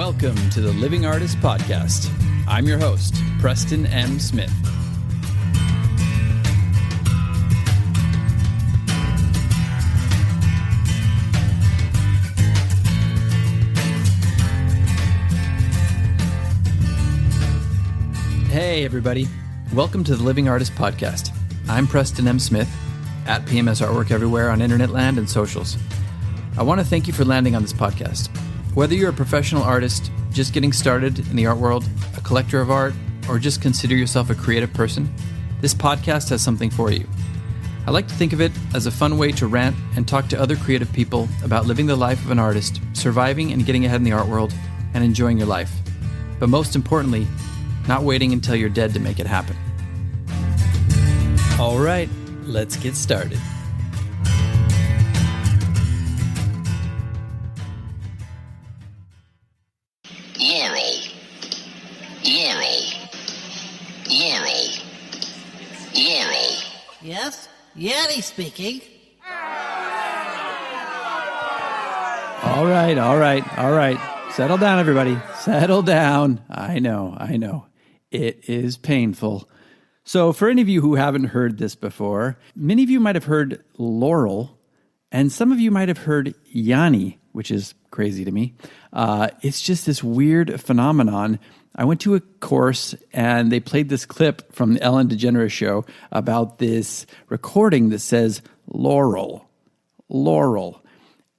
Welcome to the Living Artist Podcast. I'm your host, Preston M. Smith. Hey, everybody. Welcome to the Living Artist Podcast. I'm Preston M. Smith, at PMS Artwork everywhere on internet land and socials. I want to thank you for landing on this podcast. Whether you're a professional artist, just getting started in the art world, a collector of art, or just consider yourself a creative person, this podcast has something for you. I like to think of it as a fun way to rant and talk to other creative people about living the life of an artist, surviving and getting ahead in the art world, and enjoying your life. But most importantly, not waiting until you're dead to make it happen. All right, let's get started. Laurel. Yes? Yanny speaking. All right. Settle down, everybody. Settle down. I know. It is painful. So for any of you who haven't heard this before, many of you might have heard Laurel, and some of you might have heard Yanny, which is crazy to me. It's just this weird phenomenon. I went to a course and they played this clip from the Ellen DeGeneres show about this recording that says Laurel.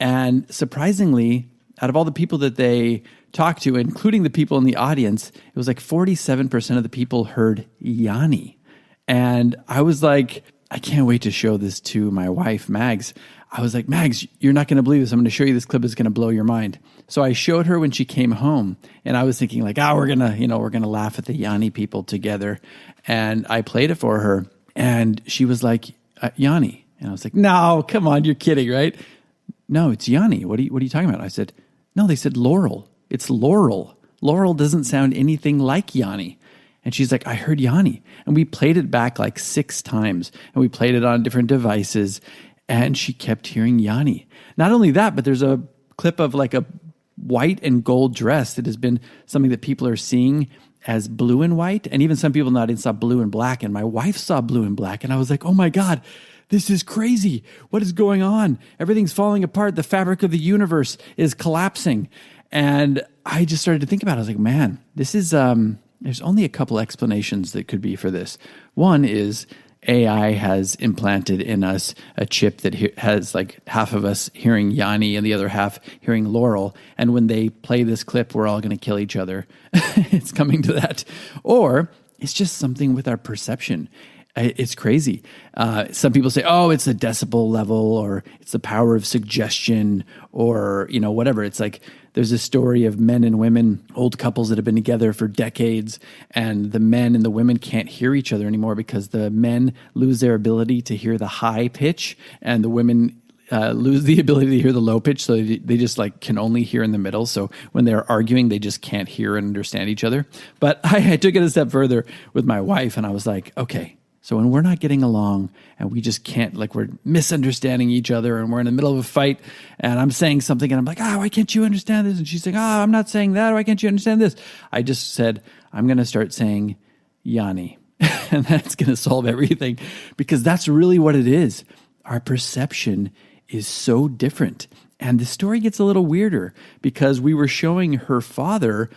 And surprisingly, out of all the people that they talked to, including the people in the audience, it was like 47% of the people heard Yanny. And I was like, I can't wait to show this to my wife, Mags. I was like, Mags, you're not going to believe this. I'm going to show you this clip. It's going to blow your mind. So I showed her when she came home, and I was thinking like, we're going to laugh at the Yanny people together. And I played it for her, and she was like, Yanny. And I was like, no, come on, you're kidding, right? No, it's Yanny. What are you talking about? I said, no, they said Laurel. It's Laurel. Laurel doesn't sound anything like Yanny. And she's like, I heard Yanny. And we played it back like 6 times, and we played it on different devices, and she kept hearing Yanny. Not only that, but there's a clip of like a white and gold dress that has been something that people are seeing as blue and white. And even some people in the audience saw blue and black. And my wife saw blue and black. And I was like, oh my God, this is crazy. What is going on? Everything's falling apart. The fabric of the universe is collapsing. And I just started to think about it. I was like, man, this is, there's only a couple explanations that could be for this. One is AI has implanted in us a chip that has like half of us hearing Yanny and the other half hearing Laurel. And when they play this clip, we're all going to kill each other. It's coming to that. Or it's just something with our perception. It's crazy. Some people say, it's a decibel level, or it's the power of suggestion, or, whatever. It's like there's a story of men and women, old couples that have been together for decades, and the men and the women can't hear each other anymore because the men lose their ability to hear the high pitch, and the women lose the ability to hear the low pitch, so they just like can only hear in the middle. So when they're arguing, they just can't hear and understand each other. But I took it a step further with my wife, and I was like, okay, so when we're not getting along and we just can't, like we're misunderstanding each other and we're in the middle of a fight and I'm saying something and I'm like, why can't you understand this? And she's like, I'm not saying that. Why can't you understand this? I just said, I'm going to start saying Yanny. And that's going to solve everything, because that's really what it is. Our perception is so different. And the story gets a little weirder because we were showing her father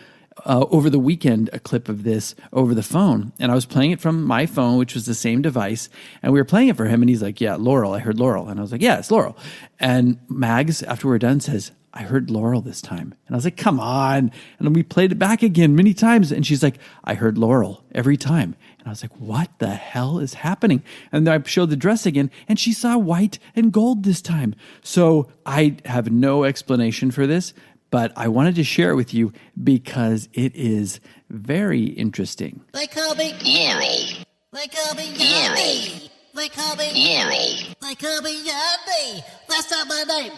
over the weekend a clip of this over the phone, and I was playing it from my phone, which was the same device, and we were playing it for him, and he's like, Laurel, I heard Laurel. And I was like, it's Laurel. And Mags, after we're done, says, I heard Laurel this time. And I was like, come on. And then we played it back again many times, and she's like, I heard Laurel every time. And I was like, what the hell is happening? And then I showed the dress again, and she saw white and gold this time. So I have no explanation for this, but I wanted to share it with you because it is very interesting. They call me Yanny. They call me Yanny. They call me Yanny. They call me Yanny. That's not my name.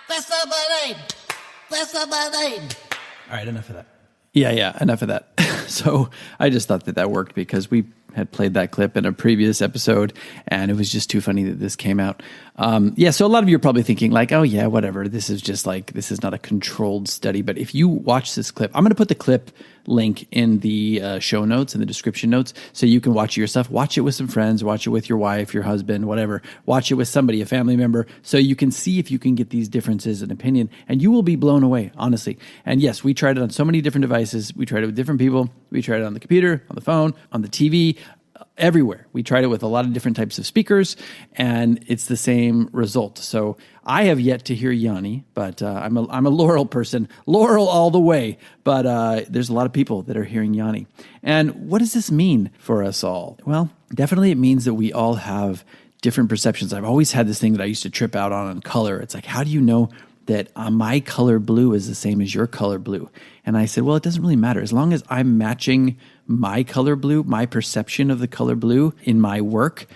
That's not my name. That's not my name. All right, enough of that. Yeah, enough of that. So I just thought that worked because we had played that clip in a previous episode, and it was just too funny that this came out. So a lot of you are probably thinking like, oh yeah, whatever. This is not a controlled study. But if you watch this clip, I'm going to put the clip link in the show notes, in the description notes, so you can watch it yourself. Watch it with some friends, watch it with your wife, your husband, whatever. Watch it with somebody, a family member, so you can see if you can get these differences in opinion, and you will be blown away, honestly. And yes, we tried it on so many different devices. We tried it with different people. We tried it on the computer, on the phone, on the TV, everywhere. We tried it with a lot of different types of speakers, and it's the same result. So I have yet to hear Yanny, but I'm a Laurel person, Laurel all the way. But there's a lot of people that are hearing Yanny. And what does this mean for us all? Well, definitely it means that we all have different perceptions. I've always had this thing that I used to trip out on color. It's like, how do you know that my color blue is the same as your color blue? And I said, well, it doesn't really matter. As long as I'm matching my color blue, my perception of the color blue in my work,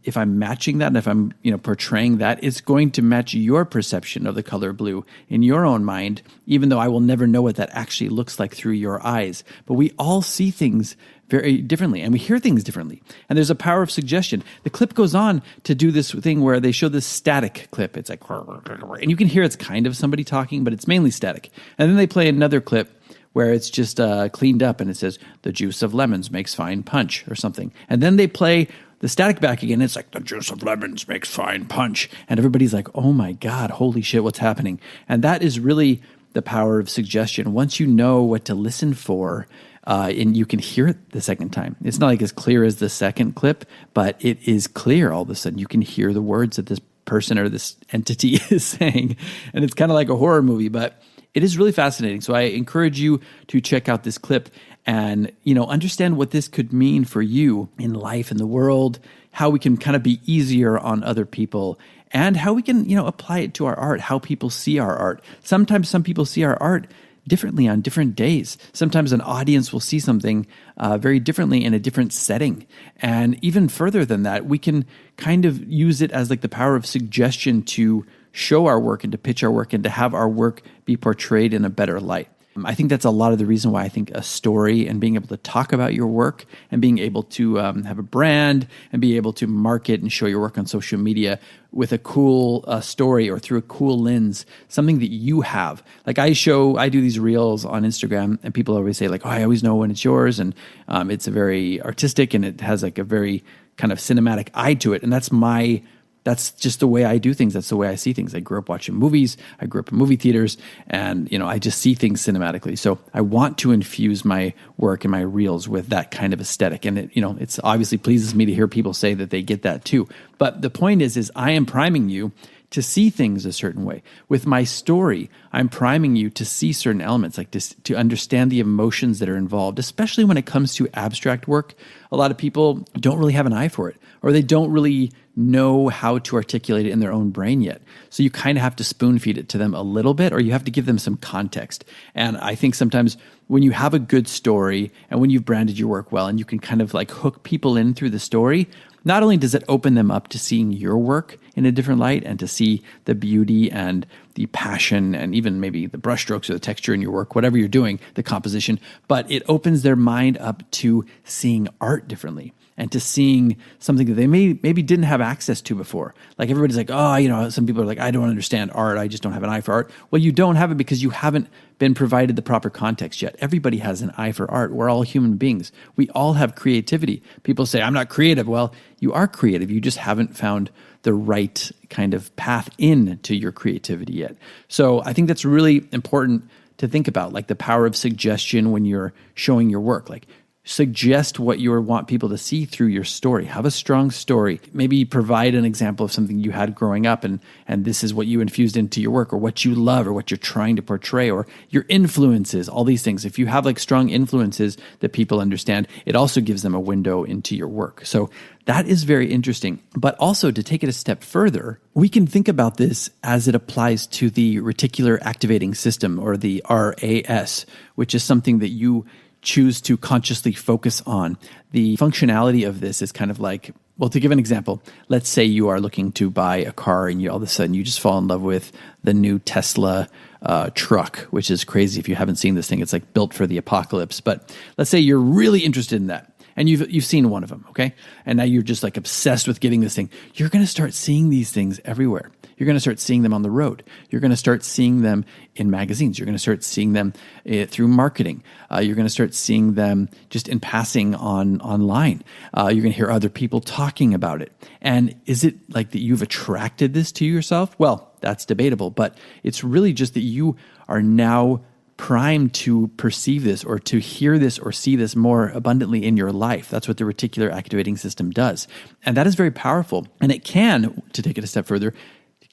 if I'm matching that and if I'm portraying that, it's going to match your perception of the color blue in your own mind, even though I will never know what that actually looks like through your eyes. But we all see things very differently, and we hear things differently. And there's a power of suggestion. The clip goes on to do this thing where they show this static clip. It's like, and you can hear it's kind of somebody talking, but it's mainly static. And then they play another clip where it's just cleaned up, and it says, the juice of lemons makes fine punch, or something. And then they play the static back again. It's like, the juice of lemons makes fine punch. And everybody's like, oh my God, holy shit, what's happening? And that is really the power of suggestion. Once you know what to listen for, and you can hear it the second time. It's not like as clear as the second clip, but it is clear all of a sudden. You can hear the words that this person or this entity is saying. And it's kind of like a horror movie, but it is really fascinating. So I encourage you to check out this clip and, understand what this could mean for you in life, in the world, how we can kind of be easier on other people, and how we can, apply it to our art, how people see our art. Sometimes some people see our art differently on different days. Sometimes an audience will see something very differently in a different setting. And even further than that, we can kind of use it as like the power of suggestion to show our work and to pitch our work and to have our work be portrayed in a better light. I think that's a lot of the reason why I think a story and being able to talk about your work and being able to have a brand and be able to market and show your work on social media with a cool story or through a cool lens, something that you have. Like I do these reels on Instagram, and people always say like, oh, I always know when it's yours. And it's a very artistic, and it has like a very kind of cinematic eye to it. And that's just the way I do things. That's the way I see things. I grew up watching movies. I grew up in movie theaters, and I just see things cinematically. So I want to infuse my work and my reels with that kind of aesthetic. And it's obviously pleases me to hear people say that they get that too. But the point is I am priming you to see things a certain way. With my story, I'm priming you to see certain elements, like to understand the emotions that are involved, especially when it comes to abstract work. A lot of people don't really have an eye for it, or they don't really know how to articulate it in their own brain yet. So you kind of have to spoon feed it to them a little bit, or you have to give them some context. And I think sometimes when you have a good story and when you've branded your work well and you can kind of like hook people in through the story, not only does it open them up to seeing your work in a different light and to see the beauty and the passion and even maybe the brushstrokes or the texture in your work, whatever you're doing, the composition, but it opens their mind up to seeing art differently and to seeing something that they maybe didn't have access to before. Like everybody's like, oh, some people are like, I don't understand art. I just don't have an eye for art. Well, you don't have it because you haven't been provided the proper context yet. Everybody has an eye for art. We're all human beings. We all have creativity. People say, I'm not creative. Well, you are creative. You just haven't found the right kind of path into your creativity yet. So I think that's really important to think about, like the power of suggestion when you're showing your work. Like suggest what you want people to see through your story. Have a strong story. Maybe provide an example of something you had growing up, and this is what you infused into your work, or what you love, or what you're trying to portray, or your influences, all these things. If you have like strong influences that people understand, it also gives them a window into your work. So that is very interesting. But also, to take it a step further, we can think about this as it applies to the reticular activating system, or the RAS, which is something that you choose to consciously focus on. The functionality of this is kind of like, well, to give an example, let's say you are looking to buy a car and all of a sudden you just fall in love with the new Tesla truck, which is crazy. If you haven't seen this thing, it's like built for the apocalypse. But let's say you're really interested in that. and you've seen one of them, okay? And now you're just like obsessed with getting this thing. You're going to start seeing these things everywhere. You're going to start seeing them on the road. You're going to start seeing them in magazines. You're going to start seeing them through marketing. You're going to start seeing them just in passing online. You're going to hear other people talking about it. And is it like that you've attracted this to yourself? Well, that's debatable, but it's really just that you are now primed to perceive this or to hear this or see this more abundantly in your life. That's what the reticular activating system does. And that is very powerful. And it can, to take it a step further,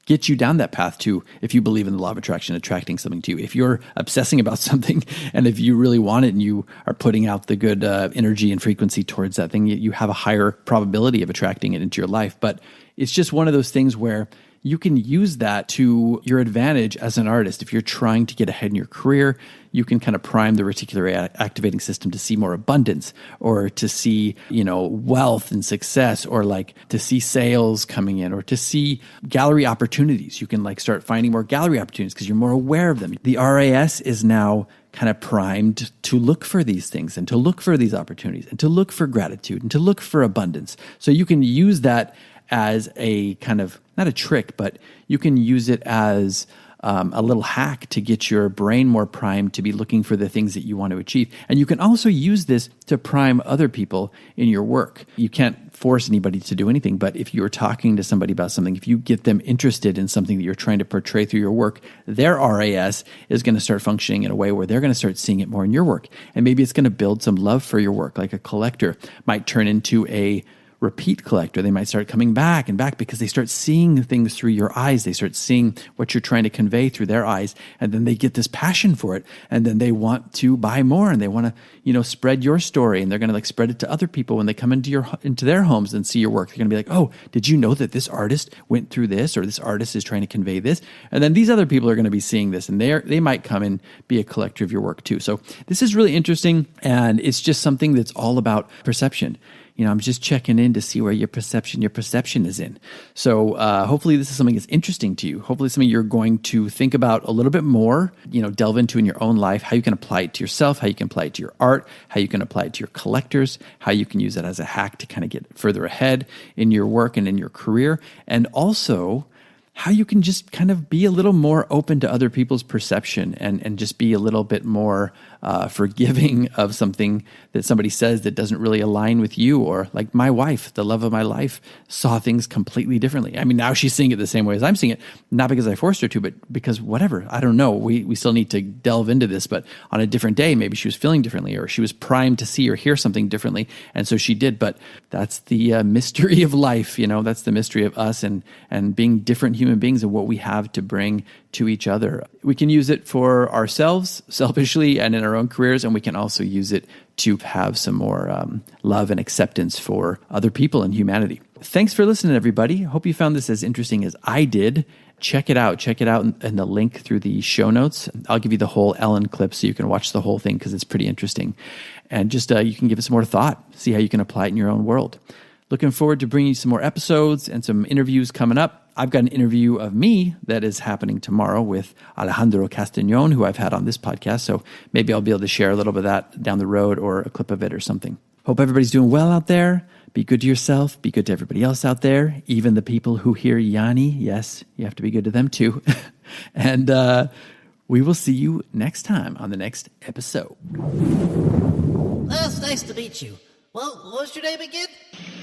get you down that path to, if you believe in the law of attraction, attracting something to you. If you're obsessing about something and if you really want it and you are putting out the good energy and frequency towards that thing, you have a higher probability of attracting it into your life. But it's just one of those things where you can use that to your advantage as an artist. If you're trying to get ahead in your career, you can kind of prime the reticular activating system to see more abundance or to see, wealth and success, or like to see sales coming in or to see gallery opportunities. You can like start finding more gallery opportunities because you're more aware of them. The RAS is now kind of primed to look for these things and to look for these opportunities and to look for gratitude and to look for abundance. So you can use that as a kind of, not a trick, but you can use it as a little hack to get your brain more primed to be looking for the things that you want to achieve. And you can also use this to prime other people in your work. You can't force anybody to do anything, but if you're talking to somebody about something, if you get them interested in something that you're trying to portray through your work, their RAS is going to start functioning in a way where they're going to start seeing it more in your work. And maybe it's going to build some love for your work, like a collector might turn into a repeat collector. They might start coming back and back because they start seeing things through your eyes. They start seeing what you're trying to convey through their eyes. And then they get this passion for it. And then they want to buy more and they want to, spread your story. And they're going to like spread it to other people when they come into their homes and see your work. They're going to be like, oh, did you know that this artist went through this, or this artist is trying to convey this? And then these other people are going to be seeing this and they might come and be a collector of your work too. So this is really interesting. And it's just something that's all about perception. I'm just checking in to see where your perception is in. So hopefully this is something that's interesting to you. Hopefully something you're going to think about a little bit more, delve into in your own life, how you can apply it to yourself, how you can apply it to your art, how you can apply it to your collectors, how you can use it as a hack to kind of get further ahead in your work and in your career, and also how you can just kind of be a little more open to other people's perception and just be a little bit more forgiving of something that somebody says that doesn't really align with you. Or like my wife, the love of my life, saw things completely differently. I mean, now she's seeing it the same way as I'm seeing it, not because I forced her to, but because whatever, I don't know. We still need to delve into this, but on a different day, maybe she was feeling differently, or she was primed to see or hear something differently. And so she did, but that's the mystery of life. That's the mystery of us and being different human beings and what we have to bring to each other. We can use it for ourselves selfishly and in our own careers, and we can also use it to have some more love and acceptance for other people and humanity. Thanks for listening, everybody. Hope you found this as interesting as I did. Check it out in the link through the show notes. I'll give you the whole Ellen clip so you can watch the whole thing because it's pretty interesting. And just you can give it some more thought, see how you can apply it in your own world. Looking forward to bringing you some more episodes and some interviews coming up. I've got an interview of me that is happening tomorrow with Alejandro Castañón, who I've had on this podcast. So maybe I'll be able to share a little bit of that down the road or a clip of it or something. Hope everybody's doing well out there. Be good to yourself. Be good to everybody else out there, even the people who hear Yanny. Yes, you have to be good to them too. And we will see you next time on the next episode. Well, it's nice to meet you. Well, what was your name again?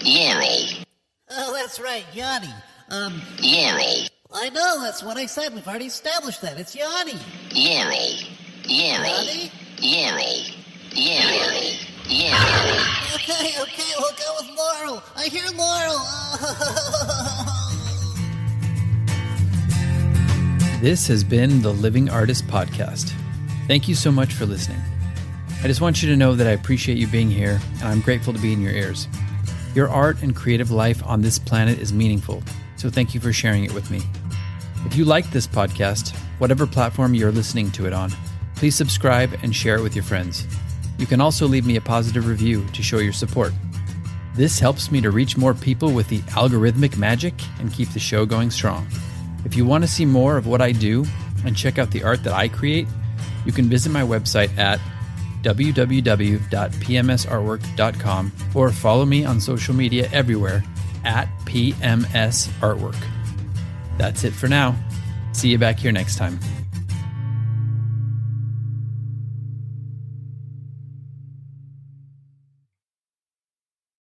Laurel. Oh, that's right, Yanny. Laurel. I know, that's what I said. We've already established that. It's Yanny. Laurel. Laurel. Yanny? Laurel. Laurel. Laurel. Okay, we'll go with Laurel. I hear Laurel. This has been the Living Artist Podcast. Thank you so much for listening. I just want you to know that I appreciate you being here, and I'm grateful to be in your ears. Your art and creative life on this planet is meaningful, so thank you for sharing it with me. If you like this podcast, whatever platform you're listening to it on, please subscribe and share it with your friends. You can also leave me a positive review to show your support. This helps me to reach more people with the algorithmic magic and keep the show going strong. If you want to see more of what I do and check out the art that I create, you can visit my website at www.pmsartwork.com, or follow me on social media everywhere at PMS Artwork. That's it for now. See you back here next time.